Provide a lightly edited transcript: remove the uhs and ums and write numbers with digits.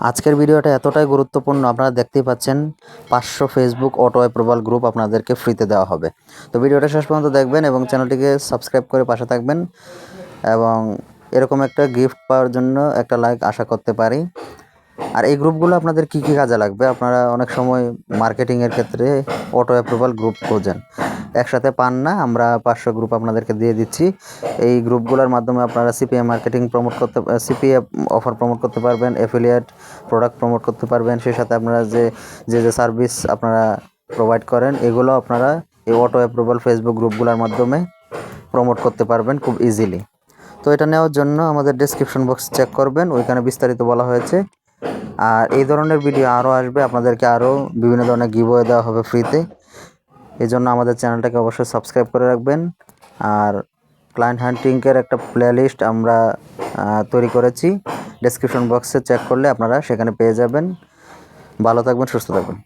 আজকের ভিডিওটা এতটাই গুরুত্বপূর্ণ, আপনারা দেখতেই পাচ্ছেন 500 ফেসবুক অটো অ্যাপ্রুভাল গ্রুপ আপনাদেরকে ফ্রিতে দেওয়া হবে। তো ভিডিওটা শেষ পর্যন্ত দেখবেন এবং চ্যানেলটিকে সাবস্ক্রাইব করে পাশে থাকবেন এবং এরকম একটা গিফট পাওয়ার জন্য একটা লাইক আশা করতে পারি। আর এই গ্রুপগুলো আপনাদের কী কী কাজে লাগবে, আপনারা অনেক সময় মার্কেটিংয়ের ক্ষেত্রে অটো অ্যাপ্রুভাল গ্রুপ খোঁজেন, একসাথে পান না। আমরা 500 গ্রুপ আপনাদেরকে দিয়ে দিচ্ছি। এই গ্রুপগুলোর মাধ্যমে আপনারা সিপিএ মার্কেটিং প্রমোট করতে, সিপিএ অফার প্রমোট করতে পারবেন, অ্যাফিলিয়েট প্রোডাক্ট প্রমোট করতে পারবেন। সেই সাথে আপনারা যে সার্ভিস আপনারা প্রোভাইড করেন এগুলো আপনারা এই অটো অ্যাপ্রুভাল ফেসবুক গ্রুপগুলোর মাধ্যমে প্রমোট করতে পারবেন খুব ইজিলি। তো এটা নেওয়ার জন্য আমাদের ডেসক্রিপশন বক্স চেক করবেন, ওইখানে বিস্তারিত বলা হয়েছে। আর এই ধরনের ভিডিও আরও আসবে, আপনাদেরকে আরও বিভিন্ন ধরনের গিভওয়ে দেওয়া হবে ফ্রিতে। এই জন্য আমাদের চ্যানেলটাকে অবশ্যই সাবস্ক্রাইব করে রাখবেন। আর ক্লায়েন্ট হান্টিংয়ের একটা প্লেলিস্ট আমরা তৈরি করেছি, ডেসক্রিপশন বক্সে চেক করলে আপনারা সেখানে পেয়ে যাবেন। ভালো থাকবেন, সুস্থ থাকবেন।